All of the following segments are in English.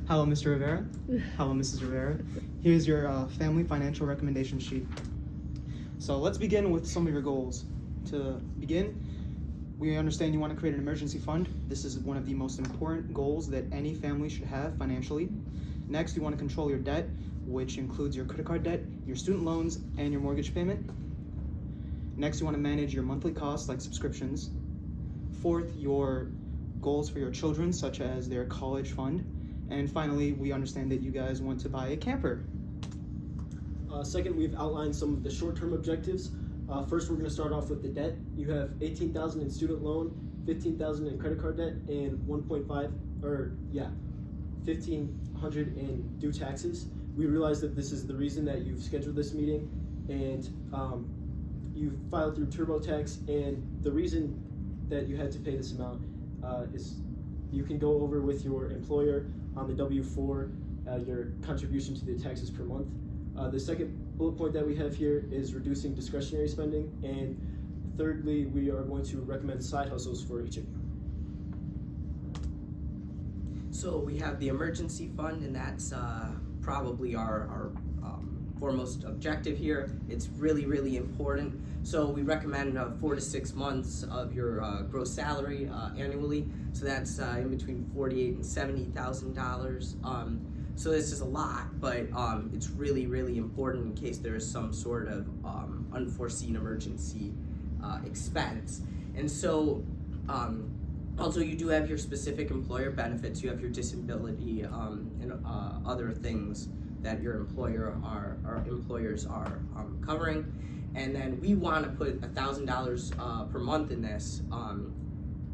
Hello, Mr. Rivera. Hello, Mrs. Rivera. Here's your family financial recommendation sheet. So let's begin with some of your goals. To begin, we understand you want to create an emergency fund. This is one of the most important goals that any family should have financially. Next, you want to control your debt, which includes your credit card debt, your student loans, and your mortgage payment. Next, you want to manage your monthly costs like subscriptions. Fourth, your goals for your children, such as their college fund. And finally, we understand that you guys want to buy a camper. Second, we've outlined some of the short-term objectives. First, we're going to start off with the debt. You have $18,000 in student loan, $15,000 in credit card debt, and $1,500 in due taxes. We realize that this is the reason that you've scheduled this meeting, and you filed through TurboTax, and the reason that you had to pay this amount is you can go over with your employer on the W-4 your contribution to the taxes per month. The second bullet point that we have here is reducing discretionary spending, and thirdly, we are going to recommend side hustles for each of you. So we have the emergency fund, and that's probably our foremost objective here. It's really, really important. So we recommend 4 to 6 months of your gross salary annually. So that's in between $48,000 and $70,000. So this is a lot, but it's really, really important in case there is some sort of unforeseen emergency expense. And so also you do have your specific employer benefits. You have your disability and other things that your employers are covering. And then we want to put $1,000 per month in this,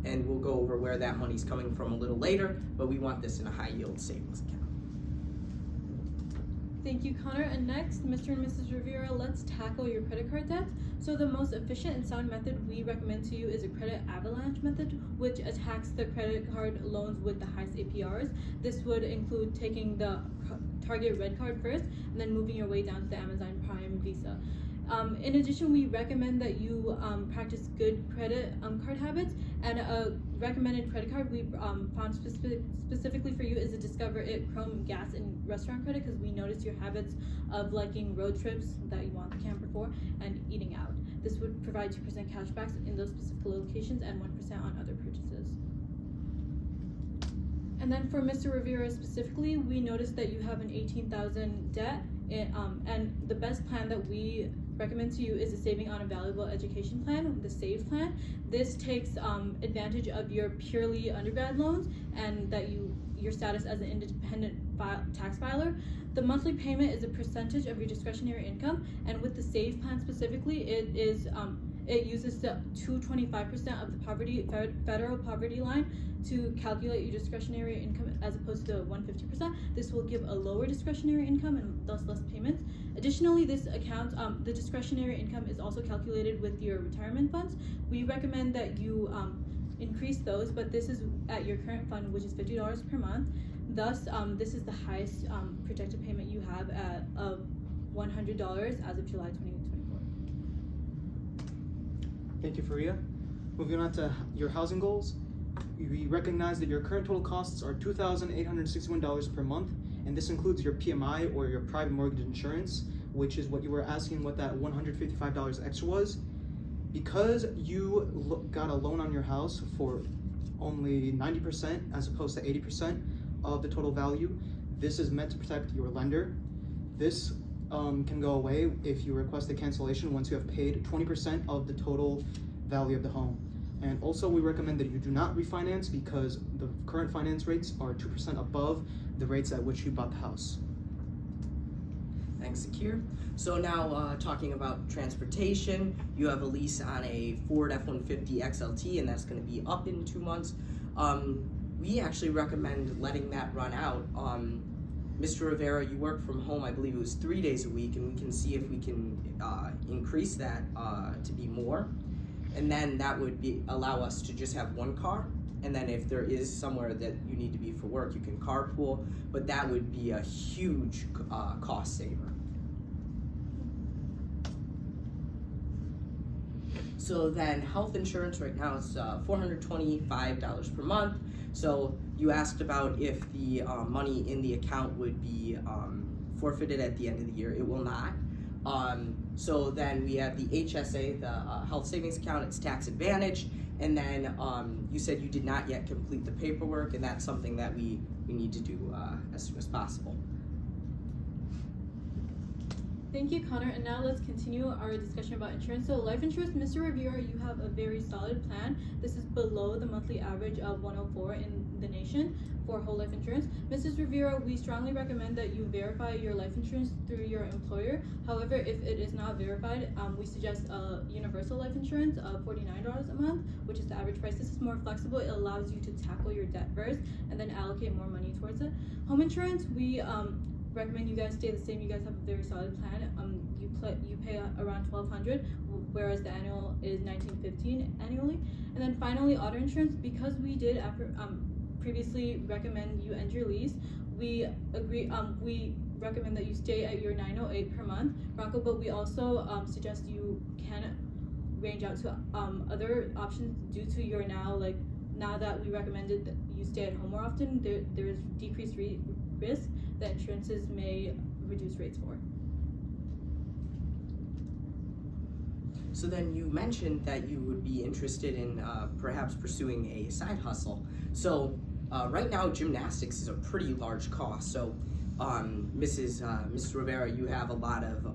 and we'll go over where that money's coming from a little later, but we want this in a high yield savings account. Thank you, Connor. And next, Mr. and Mrs. Rivera, let's tackle your credit card debt. So the most efficient and sound method we recommend to you is a credit avalanche method, which attacks the credit card loans with the highest APRs. This would include taking the Target Red Card first, and then moving your way down to the Amazon Prime Visa. In addition, we recommend that you practice good credit card habits, and a recommended credit card we found specifically for you is a Discover It Chrome Gas and Restaurant Credit, because we noticed your habits of liking road trips that you want the camper for and eating out. This would provide 2% cashbacks in those specific locations and 1% on other purchases. And then for Mr. Rivera specifically, we noticed that you have an $18,000 debt, and the best plan that we recommend to you is a Saving on a Valuable Education Plan, the SAVE plan. This takes advantage of your purely undergrad loans and that your status as an independent tax filer. The monthly payment is a percentage of your discretionary income, and with the SAVE plan specifically, it uses the 225% of the federal poverty line to calculate your discretionary income as opposed to 150%. This will give a lower discretionary income and thus less payments. Additionally, this account, the discretionary income is also calculated with your retirement funds. We recommend that you increase those, but this is at your current fund, which is $50 per month. Thus, this is the highest projected payment you have of $100 as of July 2024. Thank you, Faria. Moving on to your housing goals. We recognize that your current total costs are $2,861 per month, and this includes your PMI or your private mortgage insurance, which is what you were asking what that $155 extra was. Because you got a loan on your house for only 90% as opposed to 80% of the total value, this is meant to protect your lender. This can go away if you request a cancellation once you have paid 20% of the total value of the home. And also we recommend that you do not refinance because the current finance rates are 2% above the rates at which you bought the house. Thanks, Zakir. So now talking about transportation, you have a lease on a Ford F-150 XLT, and that's going to be up in 2 months. We actually recommend letting that run out. Mr. Rivera, you work from home, I believe it was 3 days a week, and we can see if we can increase that to be more. And then that would allow us to just have one car. And then if there is somewhere that you need to be for work, you can carpool, but that would be a huge cost saver. So then health insurance right now is $425 per month. So you asked about if the money in the account would be forfeited at the end of the year. It will not. So then we have the HSA, the health savings account. It's tax advantage. And then you said you did not yet complete the paperwork, and that's something that we need to do as soon as possible. Thank you, Connor. And now let's continue our discussion about insurance. So life insurance, Mr. Rivera, you have a very solid plan. This is below the monthly average of 104 in the nation for whole life insurance. Mrs. Rivera, we strongly recommend that you verify your life insurance through your employer. However, if it is not verified, we suggest a universal life insurance of $49 a month, which is the average price. This is more flexible. It allows you to tackle your debt first and then allocate more money towards it. Home insurance, we recommend you guys stay the same. You guys have a very solid plan. You pay around $1,200, whereas the annual is $1,915 annually. And then finally, auto insurance, because we did previously recommend you end your lease, we recommend that you stay at your $908 per month, Bronco, but we also suggest you can range out to other options due to your now that we recommended that you stay at home more often, there's decreased risk that insurances may reduce rates for. So then you mentioned that you would be interested in perhaps pursuing a side hustle. So right now gymnastics is a pretty large cost. So Mrs. Rivera, you have a lot of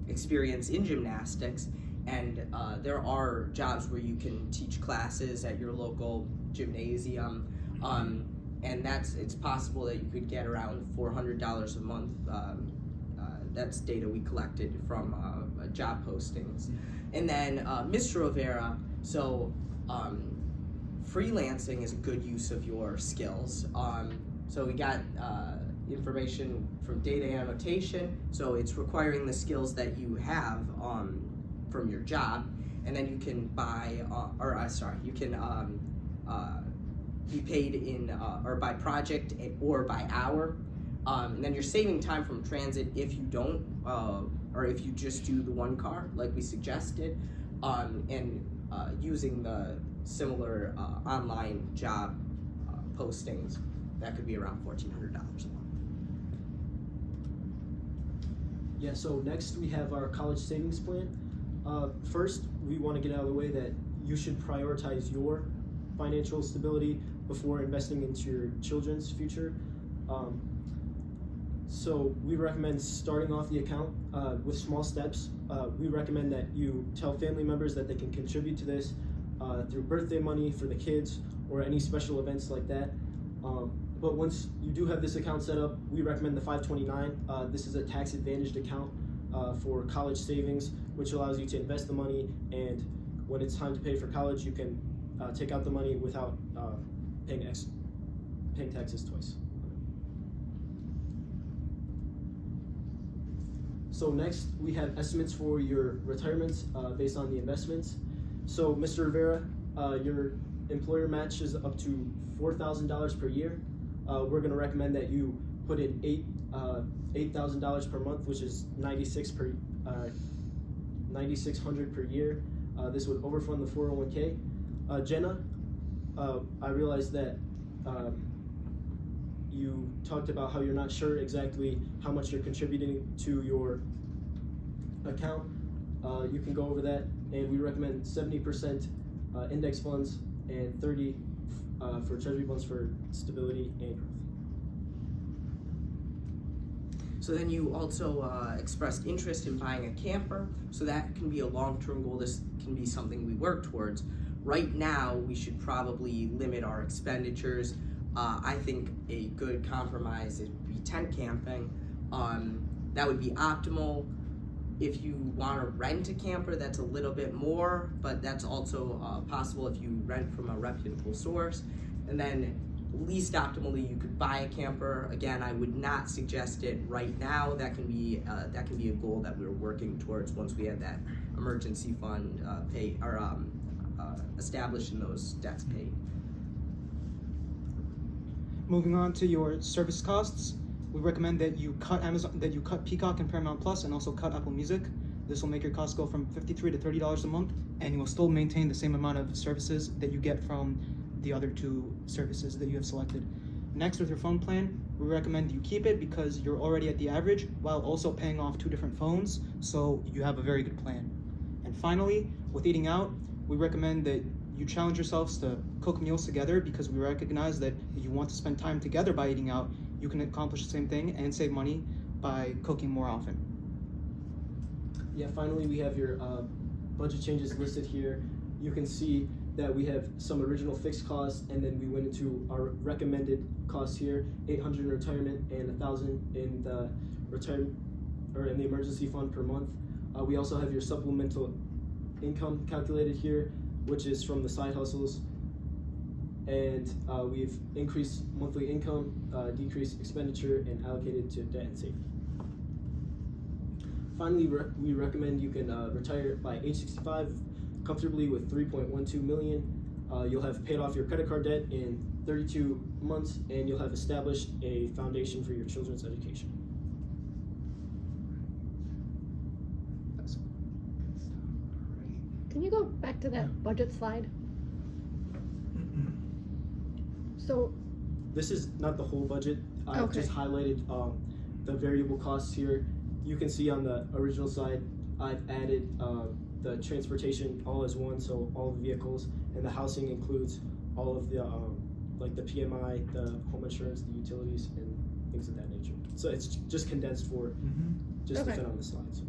experience in gymnastics, and there are jobs where you can teach classes at your local gymnasium, and it's possible that you could get around $400 a month. That's data we collected from job postings. And then Mr. Rivera, so freelancing is a good use of your skills. So we got information from data annotation, so it's requiring the skills that you have from your job, and then you can you can be paid in or by project or by hour, and then you're saving time from transit if you don't or if you just do the one car like we suggested, and using the similar online job postings. That could be around $1,400 a month. Yeah, so next we have our college savings plan. First, we want to get out of the way that you should prioritize your financial stability before investing into your children's future. So we recommend starting off the account with small steps. We recommend that you tell family members that they can contribute to this through birthday money for the kids or any special events like that. But once you do have this account set up, we recommend the 529. This is a tax-advantaged account for college savings, which allows you to invest the money, and when it's time to pay for college, you can take out the money without paying taxes twice. So next, we have estimates for your retirements based on the investments. So Mr. Rivera, your employer match is up to $4,000 per year. We're going to recommend that you put in $8,000 per month, which is $9,600 per year. This would overfund the 401k. Jenna, I realized that you talked about how you're not sure exactly how much you're contributing to your account. You can go over that, and we recommend 70% index funds and 30 for treasury bonds for stability and growth. So then you also expressed interest in buying a camper, so that can be a long-term goal. This can be something we work towards. Right now, we should probably limit our expenditures. I think a good compromise would be tent camping. That would be optimal. If you want to rent a camper, that's a little bit more, but that's also possible if you rent from a reputable source. And then least optimally, you could buy a camper. Again, I would not suggest it right now. That can be a goal that we're working towards once we have that emergency fund established and those debts paid. Moving on to your service costs, we recommend that you cut Peacock and Paramount Plus, and also cut Apple Music. This will make your costs go from $53 to $30 a month, and you will still maintain the same amount of services that you get from the other two services that you have selected. Next, with your phone plan, we recommend you keep it because you're already at the average while also paying off 2 different phones, so you have a very good plan. And finally, with eating out, we recommend that you challenge yourselves to cook meals together because we recognize that if you want to spend time together by eating out, you can accomplish the same thing and save money by cooking more often. Yeah, finally we have your budget changes listed here. You can see that we have some original fixed costs, and then we went into our recommended costs here: $800 in retirement and $1,000 in the retirement or in the emergency fund per month. We also have your supplemental income calculated here, which is from the side hustles, and we've increased monthly income, decreased expenditure, and allocated to debt and safety. Finally, we recommend you can retire by age 65 comfortably with $3.12 million. You'll have paid off your credit card debt in 32 months, and you'll have established a foundation for your children's education. Can you go back to that budget slide? So, This is not the whole budget. I've Okay. just highlighted the variable costs here. You can see on the original side, I've added the transportation all as one, so all the vehicles, and the housing includes all of the like the PMI, the home insurance, the utilities, and things of that nature. So it's just condensed for just to Okay. fit on the slides.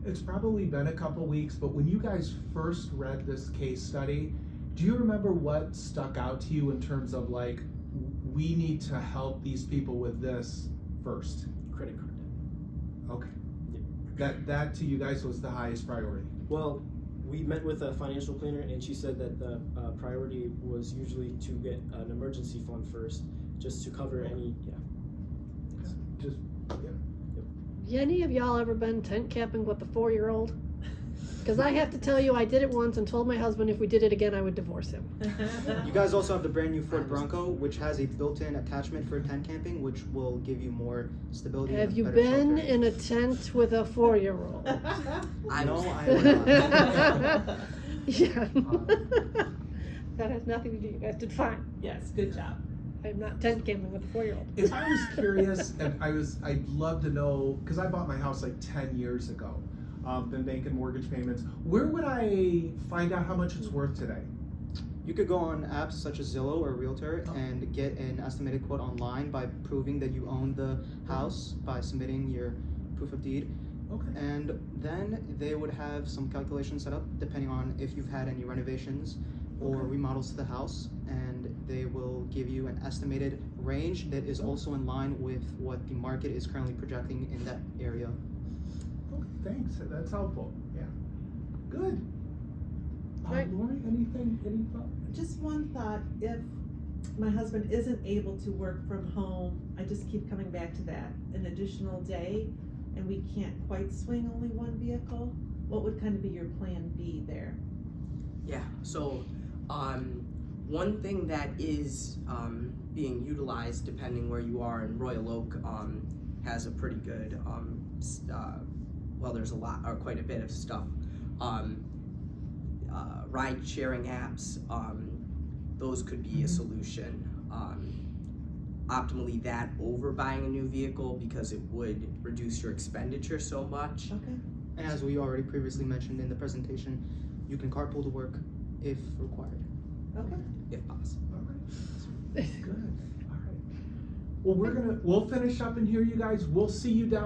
It's probably been a couple weeks, but when you guys first read this case study, do you remember what stuck out to you in terms of like, we need to help these people with this first? Credit card debt. Okay. Yeah. That to you guys was the highest priority. Well, we met with a financial planner, and she said that the priority was usually to get an emergency fund first, just to cover any, Just, yeah. any of y'all ever been tent camping with a 4-year-old? Because I have to tell you, I did it once and told my husband if we did it again, I would divorce him. You guys also have the brand new Ford Bronco, which has a built-in attachment for tent camping, which will give you more stability. Have and you better been shelter. in a tent with a 4-year-old? I No, was- I have not. Yeah. That has nothing to do. You guys did fine. Yes, good job. I'm not tent camping with a 4-year-old. If I was curious, and I'd love to know, because I bought my house like 10 years ago, been making mortgage payments. Where would I find out how much it's worth today? You could go on apps such as Zillow or Realtor and get an estimated quote online by proving that you own the house by submitting your proof of deed. Okay. And then they would have some calculations set up depending on if you've had any renovations or Okay. remodels to the house, and they will give you an estimated range that is also in line with what the market is currently projecting in that area. Okay, thanks. That's helpful. Yeah. Good. Right. Lori, anything? Any thought? Just one thought, if my husband isn't able to work from home, I just keep coming back to that, an additional day, and we can't quite swing only one vehicle, what would kind of be your plan B there? Yeah, so one thing that is being utilized depending where you are in Royal Oak has a pretty good, well, there's a lot or quite a bit of stuff. Ride sharing apps, those could be a solution. Optimally that over buying a new vehicle because it would reduce your expenditure so much. Okay. And as we already previously mentioned in the presentation, you can carpool to work if required. Okay. If possible. All right. Good. All right. Well, we'll finish up in here, you guys. We'll see you down